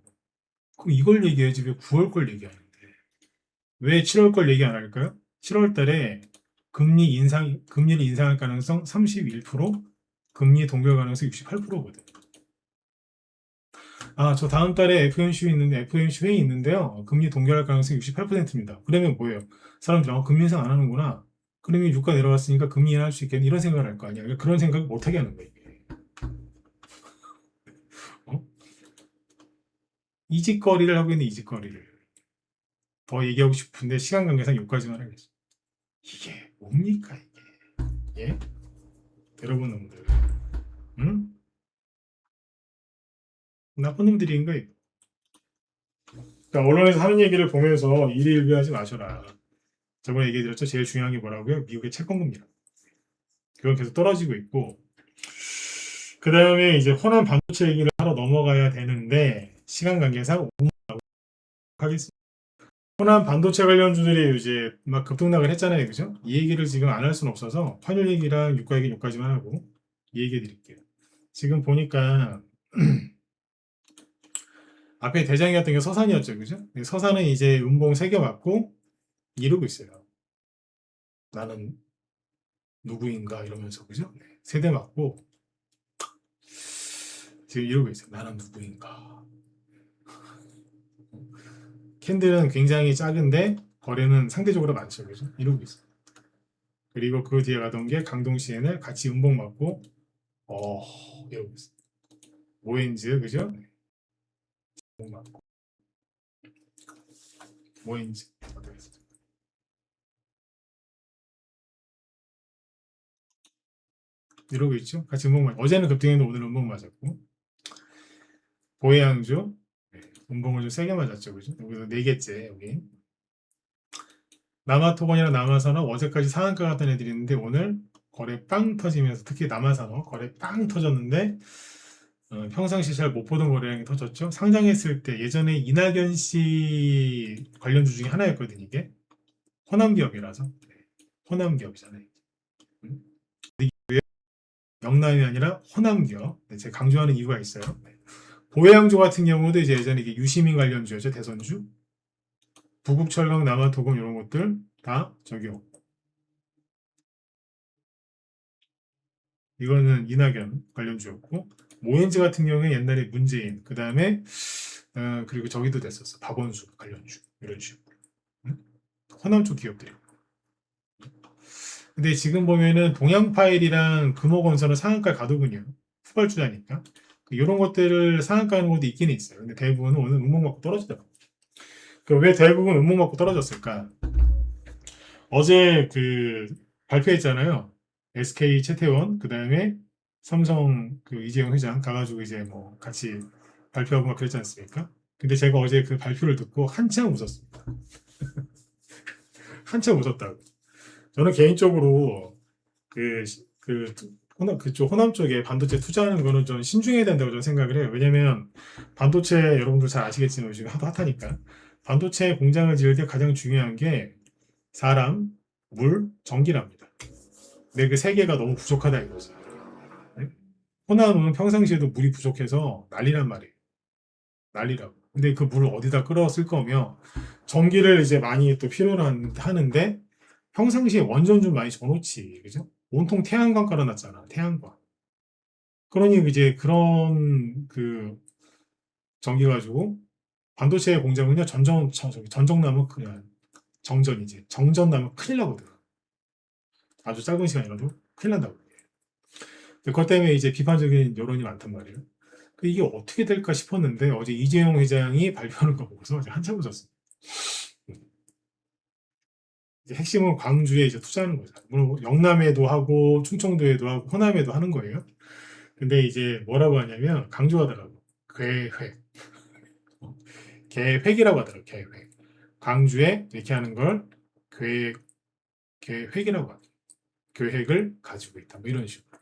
그럼 이걸 얘기해야지 왜 9월 걸 얘기하는데. 왜 7월 걸 얘기 안 할까요? 7월 달에 금리를 인상할 가능성 31%, 금리 동결 가능성 68%거든. 아, 저 다음 달에 FOMC 회의 있는데요. 금리 동결할 가능성이 68%입니다. 그러면 뭐예요? 사람들이 금리 인상 안 하는구나. 그러면 유가 내려왔으니까 금리 인하할 수 있겠네. 이런 생각을 할 거 아니야. 그런 생각을 못 하게 하는 거예요. 어? 이직거리를 하고 있는 이직거리를. 더 얘기하고 싶은데 시간 관계상 여기까지만 하겠습니다. 이게 뭡니까 이게? 예? 여러분 놈들, 응? 나쁜 놈들인 거예요. 그러니까 언론에서 하는 얘기를 보면서 일희일비하지 마셔라. 저번에 얘기해드렸죠. 제일 중요한 게 뭐라고요? 미국의 채권금리라. 그건 계속 떨어지고 있고, 그 다음에 이제 호남 반도체 얘기를 하러 넘어가야 되는데 시간 관계상 하겠습니다. 호남 반도체 관련주들이 이제 막 급등락을 했잖아요, 그죠? 이 얘기를 지금 안 할 수는 없어서 환율 얘기랑 유가 얘기 여기까지만 하고 얘기해 드릴게요. 지금 보니까 앞에 대장이었던 게 서산이었죠, 그죠? 서산은 이제 음봉 3개 맞고 이러고 있어요. 나는 누구인가 이러면서, 그죠? 3대 맞고 지금 이러고 있어요. 나는 누구인가. 캔들은 굉장히 작은데 거래는 상대적으로 많죠, 그죠? 이러고 있어요. 그리고 그 뒤에 가던 게 강동 CN을 같이 음봉 맞고 이러고 있어요. 모엔즈, 그죠? 네, 음봉 맞고 모엔즈 이러고 있죠. 같이 음봉 맞. 어제는 급등했는데 오늘 음봉 맞았고 보해양조 네, 음봉을 좀 세게 맞았죠, 그죠? 여기서 4개째 여기. 남아토건이랑 남아산업 어제까지 상한가 갔던 애들이 있는데 오늘 거래 빵 터지면서 특히 남아산업 거래 빵 터졌는데 평상시 잘 못 보던 거래량이 터졌죠. 상장했을 때 예전에 이낙연 씨 관련주 중에 하나였거든요. 이게 호남 기업이라서 호남 기업이잖아요. 음? 영남이 아니라 호남 기업. 네, 제가 강조하는 이유가 있어요. 네. 보양조 같은 경우도 이제 예전에 이게 유시민 관련주였죠. 대선주. 부국철강, 남아토건 이런 것들 다 저기요. 이거는 이낙연 관련주였고 모엔즈 같은 경우에 옛날에 문재인 그 다음에 그리고 저기도 됐었어. 박원순 관련주 이런 식으로. 응? 호남 쪽 기업들이. 근데 지금 보면은 동양파일이랑 금호건설은 상한가 가더군요. 후발주자니까. 이런 것들을 상한가 하는 것도 있긴 있어요. 근데 대부분은 오늘 음목 맞고 떨어지더라고요. 왜 대부분 음목 맞고 떨어졌을까? 어제 그 발표했잖아요. SK 채태원, 그 다음에 삼성 그 이재용 회장 가가지고 이제 뭐 같이 발표하고 막 그랬지 않습니까? 근데 제가 어제 그 발표를 듣고 한참 웃었습니다. 한참 웃었다고. 저는 개인적으로 그 호남 그쪽 호남 쪽에 반도체 투자하는 거는 좀 신중해야 된다고 저는 생각을 해요. 왜냐면 반도체 여러분들 잘 아시겠지만 요즘 하도 핫하니까 반도체 공장을 지을 때 가장 중요한 게 사람, 물, 전기랍니다. 근데 그 세 개가 너무 부족하다 이거죠. 네? 호남은 평상시에도 물이 부족해서 난리란 말이에요. 난리라고. 근데 그 물을 어디다 끌어 쓸 거며 전기를 이제 많이 또 필요로 하는데 평상시에 원전 좀 많이 줘놓지, 그죠? 온통 태양광 깔아놨잖아, 태양광. 그러니 이제 그런 그 전기 가지고 반도체 공장은요 전정 나면 그냥 정전이지. 정전 나면 큰일 나거든. 아주 짧은 시간이라도 큰일 난다고. 그것 때문에 이제 비판적인 여론이 많단 말이에요. 이게 어떻게 될까 싶었는데 어제 이재용 회장이 발표하는 거 보고서 이제 한참 웃었어요. 이제 핵심은 광주에 이제 투자하는 거죠. 물론 영남에도 하고 충청도에도 하고 호남에도 하는 거예요. 근데 이제 뭐라고 하냐면 강조하더라고. 계획. 계획이라고 하더라고. 계획. 광주에 이렇게 하는 걸 계획이라고 하더라고. 계획을 가지고 있다. 뭐 이런 식으로.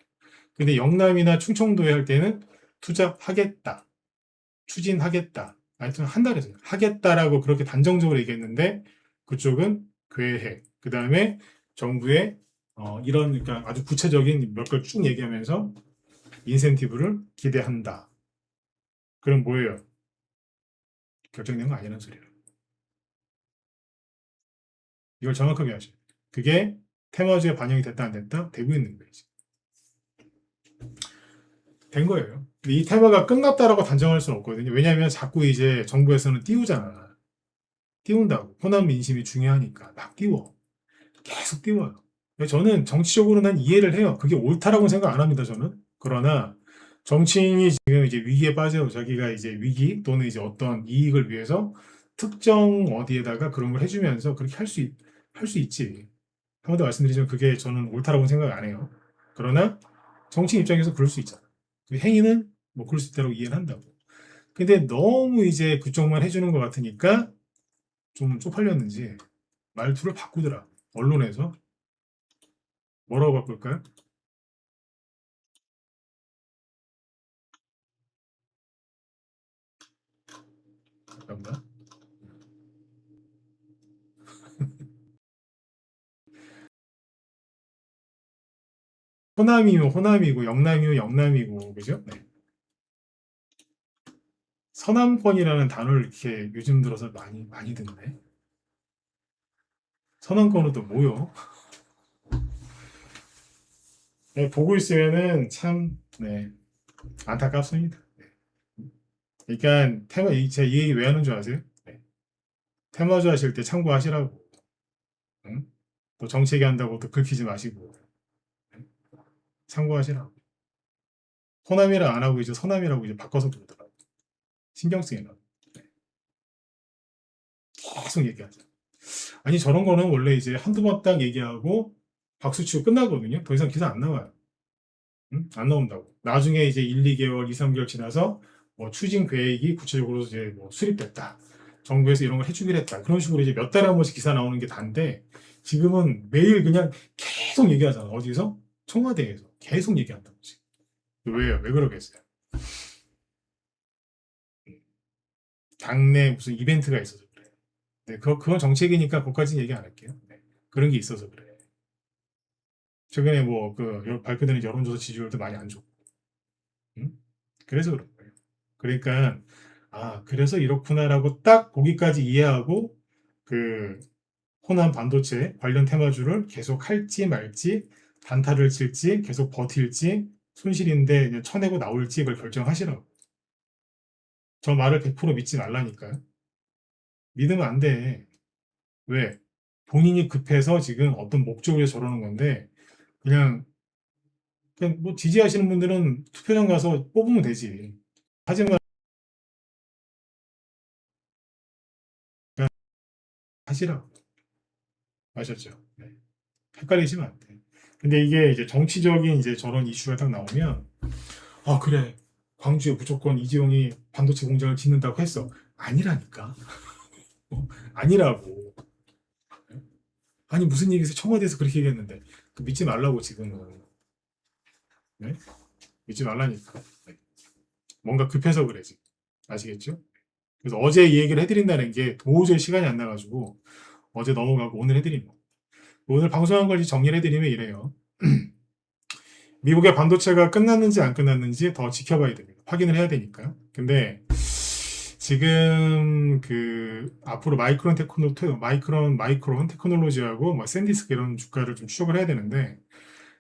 근데 영남이나 충청도에 할 때는 투자하겠다. 추진하겠다. 하여튼 한 달에서 하겠다라고 그렇게 단정적으로 얘기했는데 그쪽은 계획. 그 다음에 정부의 이런 그러니까 아주 구체적인 몇 걸 쭉 얘기하면서 인센티브를 기대한다. 그럼 뭐예요? 결정된 거 아니라는 소리예요. 이걸 정확하게 하셔요. 그게 테마주에 반영이 됐다 안 됐다? 되고 있는 거예요. 된 거예요. 근데 이 테마가 끝났다라고 단정할 수는 없거든요. 왜냐하면 자꾸 이제 정부에서는 띄우잖아. 띄운다고. 호남 민심이 중요하니까 막 띄워. 계속 띄워요. 저는 정치적으로 난 이해를 해요. 그게 옳다라고 생각 안 합니다, 저는. 그러나 정치인이 지금 이제 위기에 빠져 자기가 이제 위기 또는 이제 어떤 이익을 위해서 특정 어디에다가 그런 걸 해주면서 그렇게 할 수 있지. 한 번 더 말씀드리지만 그게 저는 옳다라고 생각 안 해요. 그러나 정치인 입장에서 그럴 수 있잖아. 그 행위는 뭐 그럴 수 있다고 이해는 한다고. 근데 너무 이제 그쪽만 해주는 것 같으니까 좀 쪽팔렸는지 말투를 바꾸더라. 언론에서. 뭐라고 바꿀까요? 잠깐만. 호남이면 호남이고 영남이면 영남이고 그죠? 네. 서남권이라는 단어를 이렇게 요즘 들어서 많이 듣네. 서남권은 또 뭐요? 네, 보고 있으면은 참 네, 안타깝습니다. 네. 그러니까 제가 이 얘기 왜 하는 줄 아세요? 네. 테마주 하실 때 참고하시라고. 응? 또 정치 얘기한다고 또 긁히지 마시고 응? 참고하시라고. 호남이라 안 하고 이제 서남이라고 이제 바꿔서 부르더라고. 신경 쓰이나. 네. 계속 얘기하자. 아니 저런 거는 원래 이제 한두 번 딱 얘기하고 박수 치고 끝나거든요. 더 이상 기사 안 나와요. 응? 안 나온다고. 나중에 이제 1, 2개월, 2, 3개월 지나서 뭐 추진 계획이 구체적으로 이제 뭐 수립됐다. 정부에서 이런 걸 해주기로 했다. 그런 식으로 이제 몇 달에 한 번씩 기사 나오는 게 단데 지금은 매일 그냥 계속 얘기하잖아. 어디서? 청와대에서 계속 얘기한다고. 지금. 왜요? 왜 그러겠어요? 당내 무슨 이벤트가 있어서 그래. 네, 그건 정책이니까 그것까지는 얘기 안 할게요. 네, 그런 게 있어서 그래. 최근에 뭐 그 발표되는 여론조사 지지율도 많이 안 좋고. 응? 그래서 그런 거예요. 그러니까 그래서 이렇구나라고 딱 거기까지 이해하고 그 호남 반도체 관련 테마주를 계속 할지 말지 단타를 칠지 계속 버틸지 손실인데 그냥 쳐내고 나올지 그걸 결정하시라고. 저 말을 100% 믿지 말라니까요. 믿으면 안 돼. 왜? 본인이 급해서 지금 어떤 목적을 위해서 저러는 건데 그냥 뭐 지지하시는 분들은 투표장 가서 뽑으면 되지. 하지만 그냥 하시라고. 아셨죠? 네. 헷갈리시면 안 돼. 근데 이게 이제 정치적인 이제 저런 이슈가 딱 나오면 그래 광주에 무조건 이재용이 반도체 공장을 짓는다고 했어. 아니라니까. 아니라고. 아니 무슨 얘기에서 청와대에서 그렇게 얘기했는데 믿지 말라고 지금은. 네? 믿지 말라니까. 네. 뭔가 급해서 그래 지금. 아시겠죠? 그래서 어제 이 얘기를 해드린다는 게 도저히 시간이 안 나가지고 어제 넘어가고 오늘 해드린 거. 오늘 방송한 걸 정리를 해드리면 이래요. 미국의 반도체가 끝났는지 안 끝났는지 더 지켜봐야 됩니다. 확인을 해야 되니까요. 근데 지금 그 앞으로 마이크론 테크놀로지하고 뭐 샌디스크 이런 주가를 좀 추적을 해야 되는데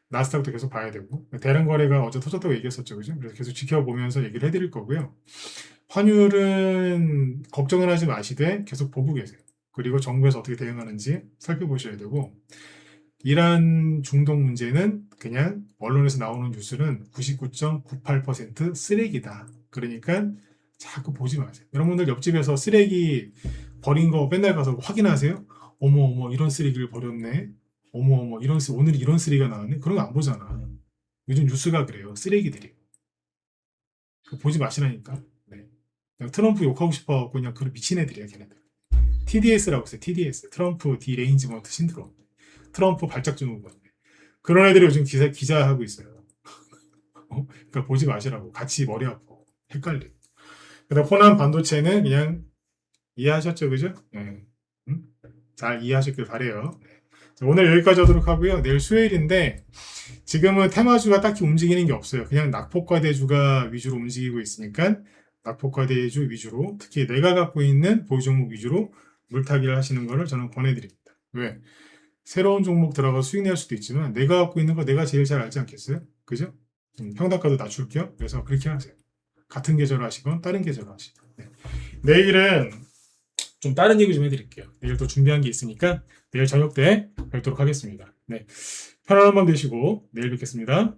나스닥도 계속 봐야 되고 대량 거래가 어제 터졌다고 얘기했었죠, 그죠? 그래서 계속 지켜보면서 얘기를 해드릴 거고요. 환율은 걱정을 하지 마시되 계속 보고 계세요. 그리고 정부에서 어떻게 대응하는지 살펴보셔야 되고 이란 중동 문제는 그냥 언론에서 나오는 뉴스는 99.98% 쓰레기다. 그러니까 자꾸 보지 마세요. 여러분들 옆집에서 쓰레기 버린 거 맨날 가서 확인하세요? 어머 어머 이런 쓰레기를 버렸네. 어머 어머 오늘 이런 쓰레기가 나왔네. 그런 거 안 보잖아. 요즘 뉴스가 그래요. 쓰레기들이. 그거 보지 마시라니까. 네. 그냥 트럼프 욕하고 싶어갖고 그냥 그런 미친 애들이야 걔네들. TDS라고 했어요. TDS. 트럼프 디레인지먼트 신드롬. 트럼프 발작 증후군. 그런 애들이 요즘 기자하고 있어요. 그러니까 보지 마시라고. 같이 머리 아프고 헷갈리고. 그다음 호남 반도체는 그냥 이해하셨죠, 그죠? 네. 잘 이해하셨길 바래요. 자, 오늘 여기까지 하도록 하고요. 내일 수요일인데 지금은 테마주가 딱히 움직이는 게 없어요. 그냥 낙폭과대주가 위주로 움직이고 있으니까 낙폭과대주 위주로 특히 내가 갖고 있는 보유 종목 위주로 물타기를 하시는 거를 저는 권해드립니다. 왜? 새로운 종목 들어가 수익 낼 수도 있지만 내가 갖고 있는 거 내가 제일 잘 알지 않겠어요? 그죠? 평단가도 낮출게요. 그래서 그렇게 하세요. 같은 계절 하시건 다른 계절 하시건. 네. 내일은 좀 다른 얘기 좀 해드릴게요. 내일 또 준비한 게 있으니까 내일 저녁 때 뵙도록 하겠습니다. 네. 편안한 밤 되시고 내일 뵙겠습니다.